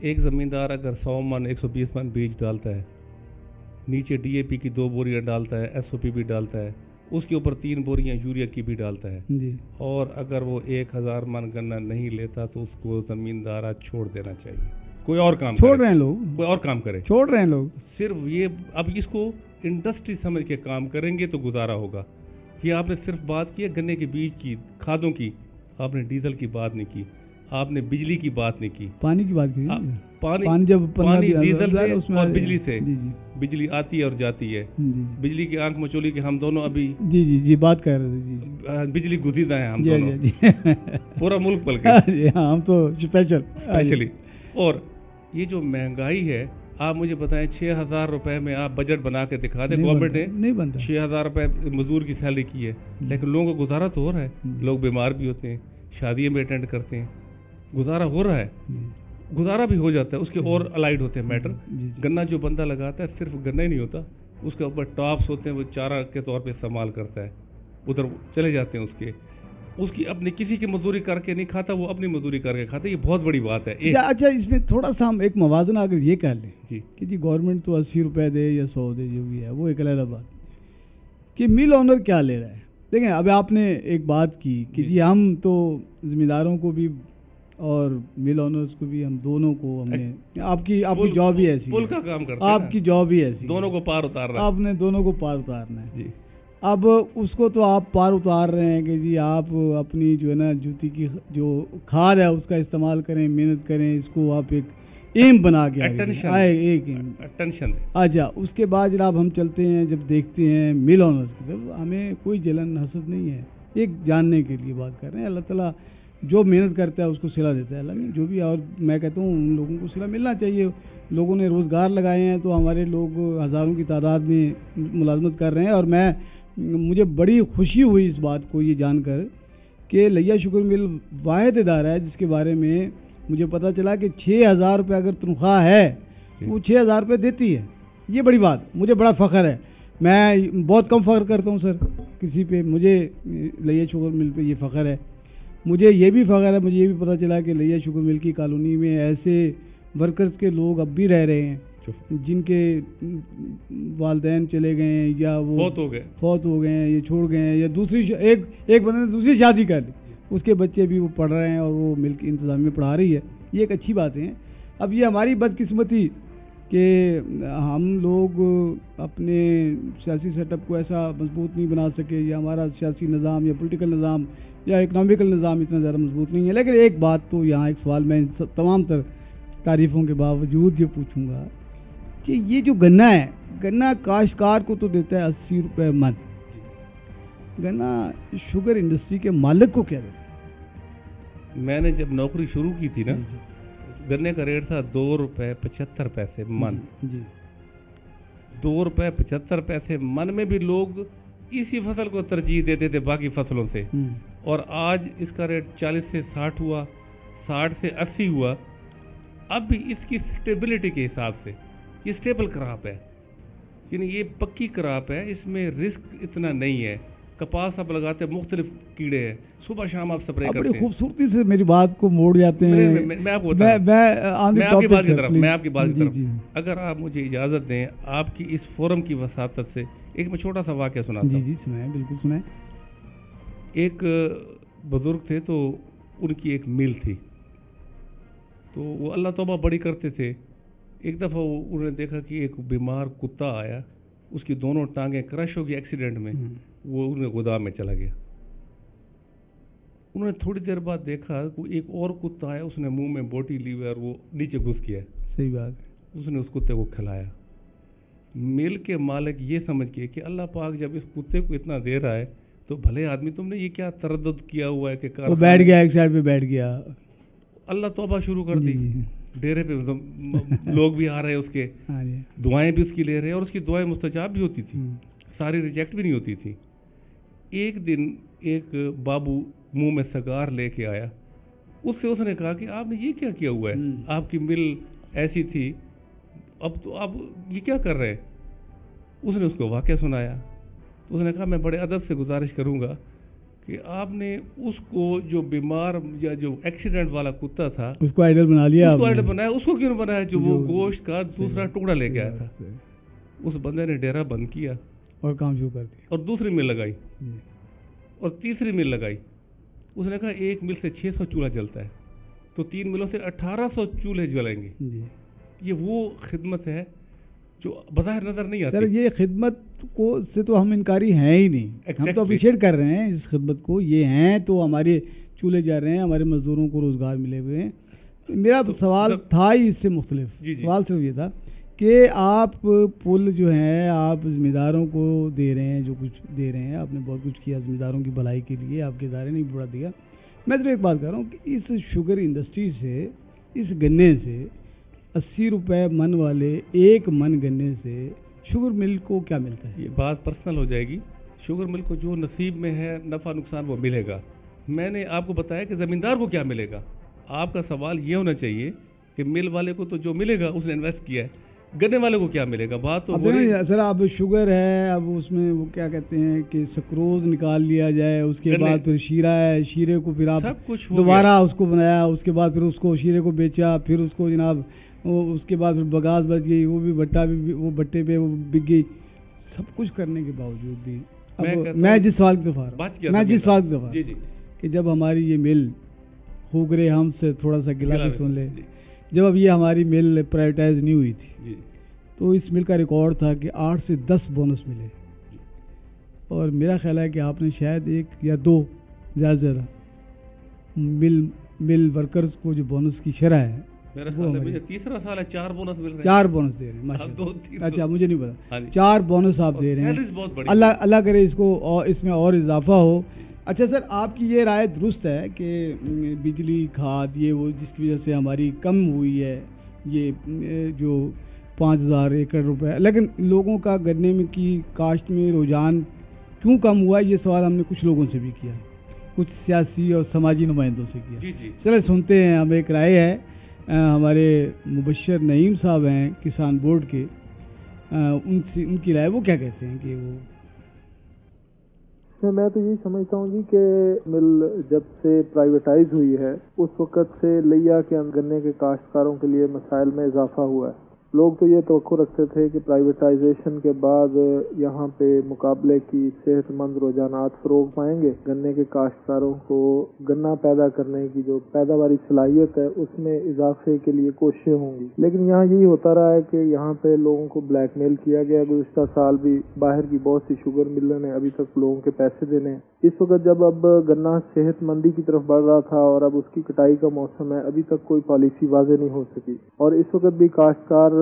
ایک زمیندار اگر 100 من 120 من بیج ڈالتا ہے, نیچے ڈی اے پی کی 2 بوریاں ڈالتا ہے, ایس او پی بھی ڈالتا ہے, اس کے اوپر 3 بوریاں یوریا کی بھی ڈالتا ہے جی, اور اگر وہ 1000 من گنا نہیں لیتا تو اس کو زمیندارہ چھوڑ دینا چاہیے. کوئی اور کام چھوڑ رہے ہیں لوگ, کوئی اور کام کرے, چھوڑ رہے ہیں لوگ. صرف یہ اب اس کو انڈسٹری سمجھ کے کام کریں گے تو گزارا ہوگا. یہ آپ نے صرف بات کی ہے گنے کے بیج کی, کھادوں کی, آپ نے ڈیزل کی بات نہیں کی, آپ نے بجلی کی بات نہیں کی, پانی کی بات کی. پانی جب ڈیزل سے اور بجلی سے, بجلی آتی ہے اور جاتی ہے. بجلی کی آنکھ مچولی کے ہم دونوں ابھی جی بات کر رہے تھے, بجلی گزیدہ ہیں ہم دونوں, پورا ملک پل کے ہم تو اسپیشلی. اور یہ جو مہنگائی ہے, آپ مجھے بتائیں 6000 روپے میں آپ بجٹ بنا کے دکھا دیں, گورنمنٹ نے نہیں بنتا. 6000 روپے مزدور کی سیلری کی ہے, لیکن لوگوں کو گزارا تو ہو رہا ہے. لوگ بیمار بھی ہوتے ہیں, شادیوں میں اٹینڈ کرتے ہیں, گزارا ہو رہا ہے, گزارا بھی ہو جاتا ہے. اس کے اور الائڈ ہوتے ہیں میٹر. گنا جو بندہ لگاتا ہے صرف گنا ہی نہیں ہوتا, اس کے اوپر ٹاپس ہوتے ہیں, وہ چارہ کے طور پہ استعمال کرتا ہے, ادھر چلے جاتے ہیں اس کی اپنی کسی کی مزدوری کر کے نہیں کھاتا, وہ اپنی مزدوری کر کے کھاتا ہے. یہ بہت بڑی بات ہے. اچھا, اس میں تھوڑا سا ہم ایک موازنہ اگر یہ کر لیں کہ جی گورنمنٹ تو 80 روپے دے یا 100 دے, جو بھی ہے وہ ایک علیحدہ بات, کہ مل آنر کیا لے رہا ہے. دیکھیں اب آپ نے ایک بات کی کہ جی ہم تو زمینداروں کو بھی اور مل آنرز کو بھی, ہم دونوں کو ہم نے, آپ کی جاب ہی ایسی, پل کا کام کرتے ہیں, آپ کی جاب ہی ایسی, دونوں کو پار اتارنا ہے, آپ نے دونوں کو پار اتارنا ہے. اب اس کو تو آپ پار اتار رہے ہیں کہ جی آپ اپنی جو ہے نا جوتی کی جو کھاد ہے اس کا استعمال کریں, محنت کریں, اس کو آپ ایک ایم بنا کے ایک ٹینشن. اچھا, اس کے بعد جناب ہم چلتے ہیں, جب دیکھتے ہیں مل آنرز کی طرف, ہمیں کوئی جلن حسد نہیں ہے, ایک جاننے کے لیے بات کر رہے ہیں. اللہ تعالیٰ جو محنت کرتا ہے اس کو صلہ دیتا ہے, اللہ جو بھی. اور میں کہتا ہوں ان لوگوں کو صلہ ملنا چاہیے. لوگوں نے روزگار لگائے ہیں تو ہمارے لوگ ہزاروں کی تعداد میں ملازمت کر رہے ہیں. اور مجھے بڑی خوشی ہوئی اس بات کو یہ جان کر کہ لیا شوگر مل واحد ادارہ ہے جس کے بارے میں مجھے پتا چلا کہ 6000 روپے اگر تنخواہ ہے وہ 6000 روپے دیتی ہے. یہ بڑی بات, مجھے بڑا فخر ہے. میں بہت کم فخر کرتا ہوں سر کسی پہ, مجھے لیا شوگر مل پہ یہ فخر ہے. مجھے یہ بھی فخر ہے, مجھے یہ بھی پتا چلا کہ لیا شوگر مل کی کالونی میں ایسے ورکرز کے لوگ اب بھی رہ رہے ہیں جن کے والدین چلے گئے ہیں یا وہ فوت ہو گئے ہیں, یا چھوڑ گئے ہیں, یا دوسری ایک بندے نے دوسری شادی کر لی, اس کے بچے بھی وہ پڑھ رہے ہیں اور وہ مل کی انتظامیہ پڑھا رہی ہے. یہ ایک اچھی بات ہے. اب یہ ہماری بدقسمتی کہ ہم لوگ اپنے سیاسی سیٹ اپ کو ایسا مضبوط نہیں بنا سکے, یا ہمارا سیاسی نظام یا پولیٹیکل نظام یا اکنامیکل نظام اتنا زیادہ مضبوط نہیں ہے. لیکن ایک بات تو یہاں, ایک سوال میں تمام تر تعریفوں کے باوجود یہ پوچھوں گا کہ یہ جو گنا ہے, گنا کاشتکار کو تو دیتا ہے 80 روپے من, گنا شوگر انڈسٹری کے مالک کو کیا دیتا ہے؟ میں نے جب نوکری شروع کی تھی نا, گنے کا ریٹ تھا 2 روپے 75 پیسے من. 2 روپے 75 پیسے من میں بھی لوگ اسی فصل کو ترجیح دیتے تھے باقی فصلوں سے. اور آج اس کا ریٹ 40 سے 60 ہوا, 60 سے 80 ہوا. اب بھی اس کی سٹیبلٹی کے حساب سے یہ سٹیبل کراپ ہے, یعنی یہ پکی کراپ ہے, اس میں رسک اتنا نہیں ہے. کپاس آپ لگاتے ہیں, مختلف کیڑے ہیں, صبح شام آپ سپرے کرتے ہیں. بڑی خوبصورتی سے میری بات کو موڑ جاتے ہیں. میں آپ کی بات کی طرف اگر آپ مجھے اجازت دیں, آپ کی اس فورم کی وساطت سے ایک میں چھوٹا سا واقعہ سناتا ہوں. جی سنائیں, بالکل سنائیں. ایک بزرگ تھے تو ان کی ایک مل تھی, تو وہ اللہ توبہ بڑی کرتے تھے. ایک دفعہ انہوں نے دیکھا کہ ایک بیمار کتا آیا, اس کی دونوں ٹانگیں کرش ہو گئی ایکسیڈنٹ میں, وہ انہیں گودام میں چلا گیا. انہوں نے تھوڑی دیر بعد دیکھا کہ ایک اور کتا آیا, اس نے منہ میں بوٹی لی ہوئی اور وہ نیچے گھس گیا. صحیح بات. اس نے اس کتے کو کھلایا. مل کے مالک یہ سمجھ کے کہ اللہ پاک جب اس کتے کو اتنا دے رہا ہے تو بھلے آدمی تم نے یہ کیا تردد کیا ہوا ہے کہ وہ بیٹھ گیا, ایک سائڈ پہ بیٹھ گیا, اللہ توبہ شروع کر دی. ڈیرے پہ لوگ بھی آ رہے اس کے, دعائیں بھی اس کی لے رہے, اور اس کی دعائیں مستجاب بھی ہوتی تھی, ساری ریجیکٹ بھی نہیں ہوتی تھی. ایک دن ایک بابو منہ میں سگار لے کے آیا, اس نے کہا کہ آپ نے یہ کیا ہوا ہے, آپ کی مل ایسی تھی, اب تو آپ یہ کیا کر رہے ہیں. اس نے اس کو واقعہ سنایا. اس نے کہا میں بڑے ادب سے گزارش کروں گا کہ آپ نے اس کو جو بیمار یا جو ایکسیڈنٹ والا کتا تھا اس کو آئیڈل بنا لیا، اس کو آئیڈل بنایا. اس کو کیوں بنایا جو وہ گوشت کا دوسرا ٹکڑا لے کے آیا تھا؟ اس بندے نے ڈیرا بند کیا اور کام شروع کر دیا، اور دوسری مل لگائی اور تیسری مل لگائی. اس نے کہا ایک مل سے 600 چولہا جلتا ہے تو 3 ملوں سے 1800 چولہے جلیں گے. یہ وہ خدمت ہے جو بظاہر نظر نہیں آتی. سر یہ خدمت کو سے تو ہم انکاری ہیں ہی نہیں، ہم تو اپریشیٹ کر رہے ہیں اس خدمت کو. یہ ہیں تو ہمارے چولہے جا رہے ہیں، ہمارے مزدوروں کو روزگار ملے ہوئے ہیں. میرا سوال تھا ہی اس سے مختلف. سوال صرف یہ تھا کہ آپ پل جو ہیں آپ ذمہ داروں کو دے رہے ہیں، جو کچھ دے رہے ہیں، آپ نے بہت کچھ کیا ذمہ داروں کی بھلائی کے لیے، آپ کے ادارے نے بھی بڑا دیا. میں تو ایک بات کر رہا ہوں کہ اس شوگر انڈسٹری سے، اس گنے سے 80 روپے من والے ایک من گنے سے شوگر مل کو کیا ملتا ہے؟ یہ بات پرسنل ہو جائے گی. شوگر مل کو جو نصیب میں ہے نفع نقصان وہ ملے گا. میں نے آپ کو بتایا کہ زمیندار کو کیا ملے گا. آپ کا سوال یہ ہونا چاہیے کہ مل والے کو تو جو ملے گا اس نے انویسٹ کیا ہے، گنے والے کو کیا ملے گا. بات تو سر اب شوگر ہے، اب اس میں وہ کیا کہتے ہیں کہ سکروز نکال لیا جائے، اس کے بعد پھر شیرہ ہے، شیرے کو پھر آپ دوبارہ اس کو بنایا، اس کے بعد پھر اس کو شیرے کو بیچا، پھر اس کو جناب اس کے بعد پھر بگاس بچ گئی، وہ بھی بٹا بھی وہ بٹے پہ وہ بک گئی. سب کچھ کرنے کے باوجود بھی میں جس سوال کی دفعہ کہ جب ہماری یہ مل خوگرے ہم سے تھوڑا سا گلا بھی سن لے، جب اب یہ ہماری مل پرائیویٹائز نہیں ہوئی تھی تو اس مل کا ریکارڈ تھا کہ 8 سے 10 بونس ملے، اور میرا خیال ہے کہ آپ نے شاید 1 یا 2 زیادہ مل ورکرز کو جو بونس کی شرح ہے، مجھے تیسرا سال ہے 4 بونس مل رہے ہیں. 4 بونس دے رہے ہیں. اچھا مجھے نہیں پتا 4 بونس آپ دے رہے ہیں. اللہ کرے اس کو اس میں اور اضافہ ہو. اچھا سر آپ کی یہ رائے درست ہے کہ بجلی کھاد یہ وہ جس کی وجہ سے ہماری کم ہوئی ہے یہ جو 5000 ایکڑ روپے، لیکن لوگوں کا گنے میں کی کاشت میں رجحان کیوں کم ہوا ہے یہ سوال ہم نے کچھ لوگوں سے بھی کیا، کچھ سیاسی اور سماجی نمائندوں سے کیا. چلے سنتے ہیں. ہم ایک رائے ہے ہمارے مبشر نعیم صاحب ہیں کسان بورڈ کے، ان کی رائے وہ کیا کہتے ہیں کہ وہ. میں تو یہی سمجھتا ہوں جی کہ مل جب سے پرائیویٹائز ہوئی ہے اس وقت سے لیا کے گنے کے کاشتکاروں کے لیے مسائل میں اضافہ ہوا ہے. لوگ تو یہ توقع رکھتے تھے کہ پرائیویٹائزیشن کے بعد یہاں پہ مقابلے کی صحت مند رجحانات فروغ پائیں گے، گنے کے کاشتکاروں کو گنا پیدا کرنے کی جو پیداواری صلاحیت ہے اس میں اضافے کے لیے کوششیں ہوں گی. لیکن یہاں یہی ہوتا رہا ہے کہ یہاں پہ لوگوں کو بلیک میل کیا گیا. گزشتہ سال بھی باہر کی بہت سی شوگر ملوں نے ابھی تک لوگوں کے پیسے دینے. اس وقت جب اب گنا صحت مندی کی طرف بڑھ رہا تھا اور اب اس کی کٹائی کا موسم ہے، ابھی تک کوئی پالیسی واضح نہیں ہو سکی، اور اس وقت بھی کاشتکار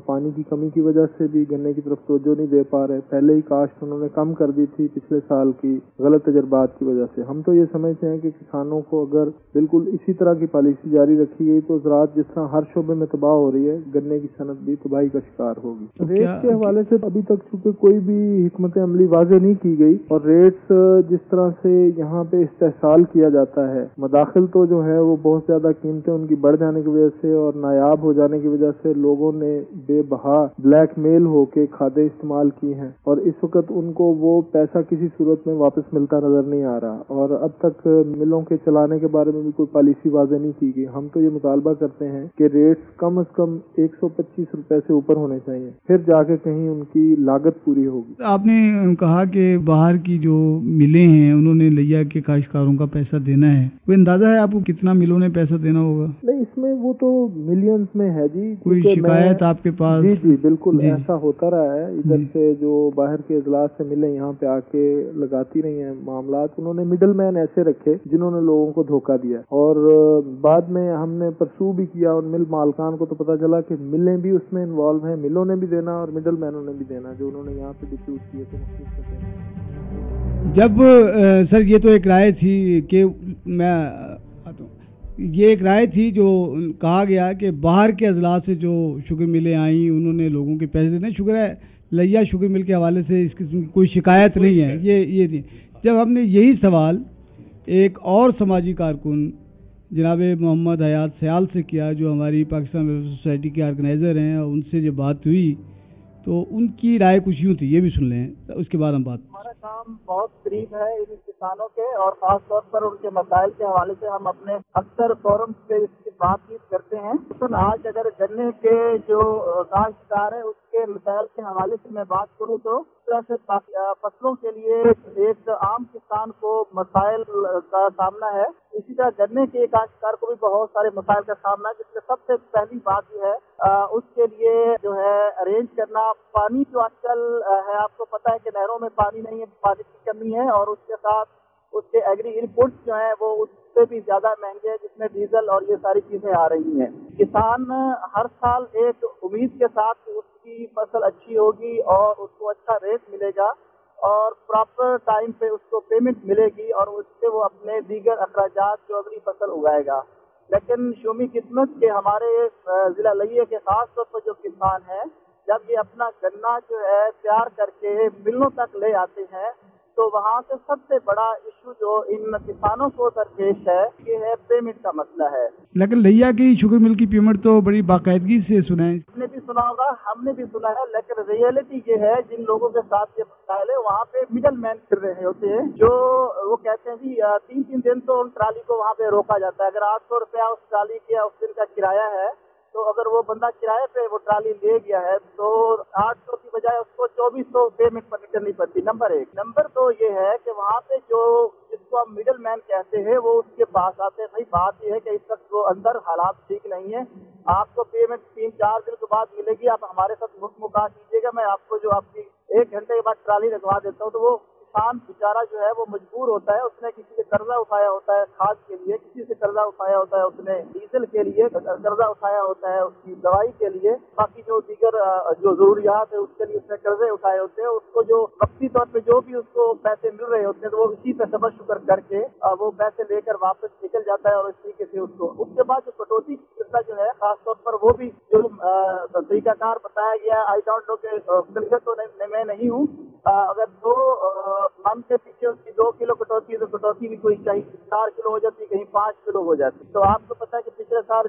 پانی کی کمی کی وجہ سے بھی گنے کی طرف توجہ نہیں دے پا رہے. پہلے ہی کاشت انہوں نے کم کر دی تھی پچھلے سال کی غلط تجربات کی وجہ سے. ہم تو یہ سمجھتے ہیں کہ کسانوں کو اگر بالکل اسی طرح کی پالیسی جاری رکھی گئی تو زراعت جس طرح ہر شعبے میں تباہ ہو رہی ہے، گنے کی صنعت بھی تباہی کا شکار ہوگی. ریٹس کے حوالے سے ابھی تک چونکہ کوئی بھی حکمت عملی واضح نہیں کی گئی، اور ریٹس جس طرح سے یہاں پہ استحصال کیا جاتا ہے، مداخل تو جو ہے وہ بہت زیادہ قیمتیں ان کی بڑھ جانے کی وجہ سے اور نایاب ہو جانے کی وجہ سے لوگوں نے بے بہا بلیک میل ہو کے کھادیں استعمال کی ہیں، اور اس وقت ان کو وہ پیسہ کسی صورت میں واپس ملتا نظر نہیں آ رہا. اور اب تک ملوں کے چلانے کے بارے میں بھی کوئی پالیسی واضح نہیں کی گئی. ہم تو یہ مطالبہ کرتے ہیں کہ ریٹس کم از کم 125 روپے سے اوپر ہونے چاہیے، پھر جا کے کہیں ان کی لاگت پوری ہوگی. آپ نے کہا کہ باہر کی جو ملیں ہیں انہوں نے لیا کہ کاشتکاروں کا پیسہ دینا ہے، کوئی اندازہ ہے آپ کو کتنا ملوں نے پیسہ دینا ہوگا؟ نہیں، اس میں وہ تو ملینز میں ہے جی. کوئی شکایت آپ کے پاس؟ جی بالکل ایسا ہوتا رہا ہے. ادھر سے جو باہر کے اضلاع سے ملیں یہاں پہ آ کے لگاتی رہی ہیں معاملات. انہوں نے مڈل مین ایسے رکھے جنہوں نے لوگوں کو دھوکہ دیا، اور بعد میں ہم نے پرسو بھی کیا اور مل مالکان کو تو پتا چلا کہ ملیں بھی اس میں انوالو ہیں، ملوں نے بھی دینا اور مڈل مینوں نے بھی دینا، جو انہوں نے یہاں پہ ڈسپیوٹ کیے تھے. جب سر یہ تو ایک رائے تھی کہ یہ ایک رائے تھی جو کہا گیا کہ باہر کے اضلاع سے جو شوگر ملیں آئیں انہوں نے لوگوں کے پیسے دینے. شوگر ہے لیا شوگر مل کے حوالے سے اس قسم کی کوئی شکایت نہیں ہے. یہ تھی. جب ہم نے یہی سوال ایک اور سماجی کارکن جناب محمد حیات سیال سے کیا جو ہماری پاکستان ویلفیئر سوسائٹی کے آرگنائزر ہیں، اور ان سے جب بات ہوئی تو ان کی رائے کچھ یوں تھی، یہ بھی سن لیں اس کے بعد ہم بات کام بہت قریب ہے ان کسانوں کے، اور خاص طور پر ان کے مسائل کے حوالے سے ہم اپنے اکثر فورمز پہ اس کی بات چیت کرتے ہیں۔ لیکن آج اگر گنے کے جو کاشتکار ہے اس کے مسائل کے حوالے سے میں بات کروں تو اس طرح سے فصلوں کے لیے ایک عام کسان کو مسائل کا سامنا ہے، اسی طرح گنے کے کاشتکار کو بھی بہت سارے مسائل کا سامنا ہے، جس میں سب سے پہلی بات جو ہے اس کے لیے جو ہے ارینج کرنا پانی جو آج کل ہے، آپ کو پتہ ہے کہ نہروں میں پانی نہیں ہے، پانی کی کمی ہے، اور اس کے ساتھ اس کے ایگری انپوٹس جو ہیں وہ اس سے بھی زیادہ مہنگے ہیں، جس میں ڈیزل اور یہ ساری چیزیں آ رہی ہیں۔ کسان ہر سال ایک امید کے ساتھ کہ اس کی فصل اچھی ہوگی اور اس کو اچھا ریٹ ملے گا اور پراپر ٹائم پہ اس کو پیمنٹ ملے گی، اور اس سے وہ اپنے دیگر اخراجات جو اگلی فصل اگائے گا۔ لیکن شومی قسمت کے ہمارے ضلع لیہ کے خاص طور پر جو کسان ہیں، جب یہ اپنا گنا جو ہے تیار کر کے ملوں تک لے آتے ہیں تو وہاں سے سب سے بڑا ایشو جو ان کسانوں کو درپیش ہے یہ ہے پیمنٹ کا مسئلہ ہے۔ لیکن لیہ کی شوگر مل کی پیمنٹ تو بڑی باقاعدگی سے سنا ہے، آپ نے بھی سنا ہوگا، ہم نے بھی سنا ہے، لیکن ریئلٹی یہ ہے جن لوگوں کے ساتھ یہ مسائل ہے وہاں پہ مڈل مین پھر رہے ہوتے ہیں، جو وہ کہتے ہیں جی 3 دن تو ان ٹرالی کو وہاں پہ روکا جاتا ہے۔ اگر 800 روپیہ اس ٹرالی کا اس دن کا کرایہ ہے تو اگر وہ بندہ کرایہ پہ وہ ٹرالی لے گیا ہے تو 800 کی بجائے اس کو 2400 پیمنٹ کرنی پڑتی۔ نمبر 1۔ نمبر 2 یہ ہے کہ وہاں پہ جو جس کو ہم مڈل مین کہتے ہیں وہ اس کے پاس آتے ہیں، بھائی بات یہ ہے کہ اس وقت وہ اندر حالات ٹھیک نہیں ہے، آپ کو پیمنٹ 3-4 دن کے بعد ملے گی، آپ ہمارے ساتھ مکا کیجیے گا، میں آپ کو جو آپ کی 1 گھنٹے کے بعد ٹرالی لگوا دیتا ہوں۔ تو وہ کسان بیچارہ جو ہے وہ مجبور ہوتا ہے، اس نے کسی سے قرضہ اٹھایا ہوتا ہے کھاد کے لیے، کسی سے قرضہ اٹھایا ہوتا ہے اس نے ڈیزل کے لیے قرضہ اٹھایا ہوتا ہے، اس کی دوائی کے لیے، باقی جو دیگر جو ضروریات ہے اس کے لیے اس نے قرضے اٹھائے ہوتے ہیں۔ اس کو جو وقتی طور پہ جو بھی اس کو پیسے مل رہے ہوتے ہیں تو وہ اسی پہ صبر شکر کر کے وہ پیسے لے کر واپس نکل جاتا ہے، اور اس طریقے سے اس کے بعد جو کٹوتی کی قصہ جو ہے خاص طور پر وہ بھی جو طریقہ کار بتایا گیا، آئی ڈونٹ نو کہ تو میں نہیں ہوں، اگر 2 من کے پیچھے اس کی 2 کلو کٹوتی ہے تو کٹوتی بھی کوئی چاہیے 4 کلو ہو جاتی، کہیں 5 کلو ہو جاتی۔ تو آپ کو پتا ہے کہ پچھلے سال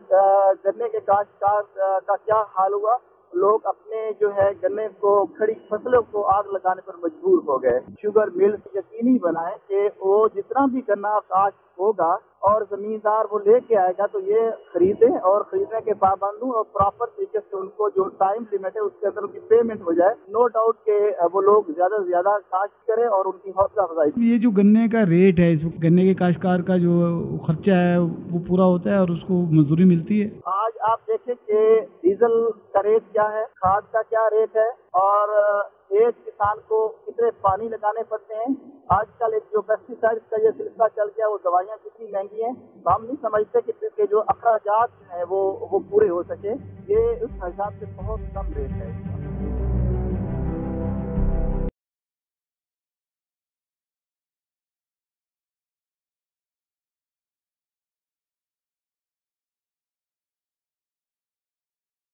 گنے کے کاشتکار کا کیا حال ہوا، لوگ اپنے جو ہے گنے کو کھڑی فصلوں کو آگ لگانے پر مجبور ہو گئے۔ شوگر ملز یقینی بنائیں کہ وہ جتنا بھی گنا کاشت ہوگا اور زمیندار وہ لے کے آئے گا تو یہ خریدیں، اور خریدنے کے پابند ہوں، اور پراپر طریقے سے ان کو جو ٹائم لمٹ ہے اس کے اندر ان کی پیمنٹ ہو جائے۔ نو ڈاؤٹ کہ وہ لوگ زیادہ سے زیادہ کاشت کریں اور ان کی حوصلہ افزائی۔ یہ جو گنے کا ریٹ ہے، اس گنے کے کاشتکار کا جو خرچہ ہے وہ پورا ہوتا ہے اور اس کو مزدوری ملتی ہے؟ آج آپ دیکھیں کہ ڈیزل کا ریٹ کیا ہے، کھاد کا کیا ریٹ ہے، اور ایک کسان کو کتنے پانی لگانے پڑتے ہیں۔ آج کل ایک جو پیسٹی سائڈ کا یہ سلسلہ چل گیا، وہ دوائیاں کتنی مہنگی ہیں، تو ہم نہیں سمجھتے کہ جو اخراجات ہیں وہ پورے ہو سکے۔ یہ اس حساب سے بہت کم ریٹ ہے۔